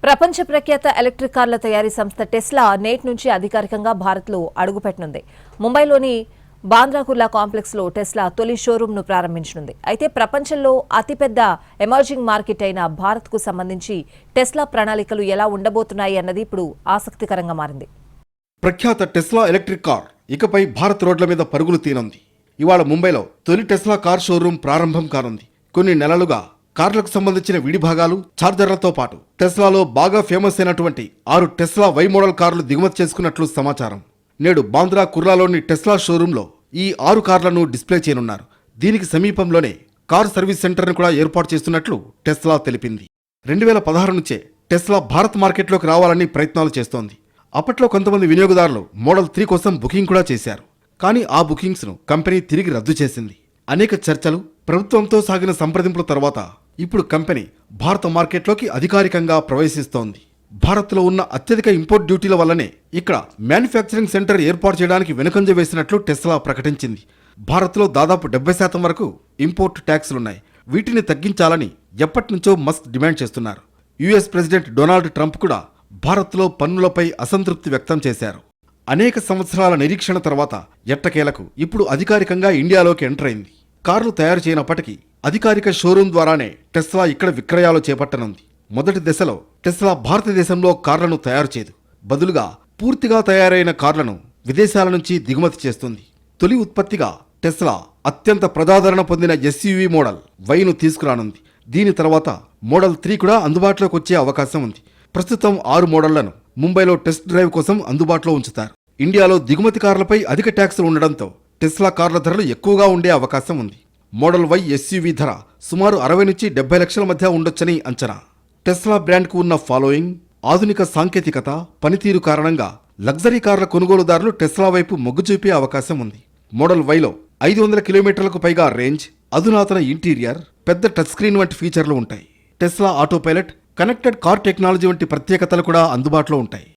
ప్రపంచ ప్రఖ్యాత ఎలక్ట్రిక్ కార్ల తయారీ సంస్థ టెస్లా నేటి నుంచి అధికారికంగా భారత్లో అడుగుపెట్టనుంది. ముంబైలోని బాంద్రా కుర్లా కాంప్లెక్స్లో టెస్లా తొలి షోరూంను ప్రారంభించనుంది. అయితే ప్రపంచంలో అతిపెద్ద ఎమర్జింగ్ మార్కెట్ అయిన భారత్కు సంబంధించి టెస్లా ప్రణాళికలు ఎలా ఉండబోతున్నాయి అన్నది ఇప్పుడు ఆసక్తికరంగా మారింది. ప్రఖ్యాత టెస్లా ఎలక్ట్రిక్ కార్ ఇకపై భారత్ రోడ్ల మీద పరుగులు తీనుంది. ఇవాళ ముంబైలో తొలి టెస్లా కార్ షోరూం ప్రారంభం కానుంది. కొన్ని నెలలుగా కార్లకు సంబంధించిన విడిభాగాలు, ఛార్జర్లతో పాటు టెస్లాలో బాగా ఫేమస్ అయినటువంటి 6 టెస్లా వై మోడల్ కార్లు దిగుమతి చేసుకున్నట్లు సమాచారం. నేడు బాంద్రా కుర్లాలోని టెస్లా షోరూంలో ఈ 6 కార్లను డిస్ప్లే చేయనున్నారు. దీనికి సమీపంలోనే కార్ సర్వీస్ సెంటర్ను కూడా ఏర్పాటు చేస్తున్నట్లు టెస్లా తెలిపింది. 2016 నుంచే టెస్లా భారత్ మార్కెట్లోకి రావాలని ప్రయత్నాలు చేస్తోంది. అప్పట్లో కొంతమంది వినియోగదారులు మోడల్ 3 కోసం బుకింగ్ కూడా చేశారు. కానీ ఆ బుకింగ్స్ను కంపెనీ తిరిగి రద్దు చేసింది. అనేక చర్చలు, ప్రభుత్వంతో సాగిన సంప్రదింపుల తర్వాత ఇప్పుడు కంపెనీ భారత మార్కెట్లోకి అధికారికంగా ప్రవేశిస్తోంది. భారత్లో ఉన్న అత్యధిక ఇంపోర్ట్ డ్యూటీల వల్లనే ఇక్కడ మ్యానుఫ్యాక్చరింగ్ సెంటర్ ఏర్పాటు చేయడానికి వెనుకంజ వేసినట్లు టెస్లా ప్రకటించింది. భారత్లో దాదాపు 70% వరకు ఇంపోర్ట్ ట్యాక్సులున్నాయి. వీటిని తగ్గించాలని ఎప్పటినుంచో మస్క్ డిమాండ్ చేస్తున్నారు. యుఎస్ ప్రెసిడెంట్ డొనాల్డ్ ట్రంప్ కూడా భారత్లో పన్నులపై అసంతృప్తి వ్యక్తం చేశారు. అనేక సంవత్సరాల నిరీక్షణ తర్వాత ఎట్టకేలకు ఇప్పుడు అధికారికంగా ఇండియాలోకి ఎంటర్ అయింది. కార్లు తయారు చేయనప్పటికీ అధికారిక షోరూం ద్వారానే టెస్లా ఇక్కడ విక్రయాలు చేపట్టనుంది. మొదటి దశలో టెస్లా భారతదేశంలో కార్లను తయారు చేయదు. బదులుగా పూర్తిగా తయారైన కార్లను విదేశాల నుంచి దిగుమతి చేస్తుంది. తొలి ఉత్పత్తిగా టెస్లా అత్యంత ప్రజాదరణ పొందిన ఎస్యూవీ మోడల్ వైను తీసుకురానుంది. దీని తర్వాత మోడల్ 3 కూడా అందుబాటులోకి వచ్చే అవకాశం ఉంది. ప్రస్తుతం 6 మోడళ్లను ముంబైలో టెస్ట్ డ్రైవ్ కోసం అందుబాటులో ఉంచుతారు. ఇండియాలో దిగుమతి కార్లపై అధిక ట్యాక్సులు ఉండడంతో టెస్లా కార్ల ధరలు ఎక్కువగా ఉండే అవకాశం ఉంది. మోడల్ వై ఎస్యూవీ ధర సుమారు 60 నుంచి 70 లక్షల మధ్య ఉండొచ్చని అంచనా. టెస్లా బ్రాండ్కు ఉన్న ఫాలోయింగ్, ఆధునిక సాంకేతికత, పనితీరు కారణంగా లగ్జరీ కార్ల కొనుగోలుదారులు టెస్లా వైపు మొగ్గు చూపే అవకాశం ఉంది. మోడల్ వైలో 500 కిలోమీటర్లకు పైగా రేంజ్, అధునాతన ఇంటీరియర్, పెద్ద టచ్ స్క్రీన్ వంటి ఫీచర్లు ఉంటాయి. Tesla auto pilot, connected car technology వంటి ప్రత్యేకతలు కూడా అందుబాటులో ఉంటాయి.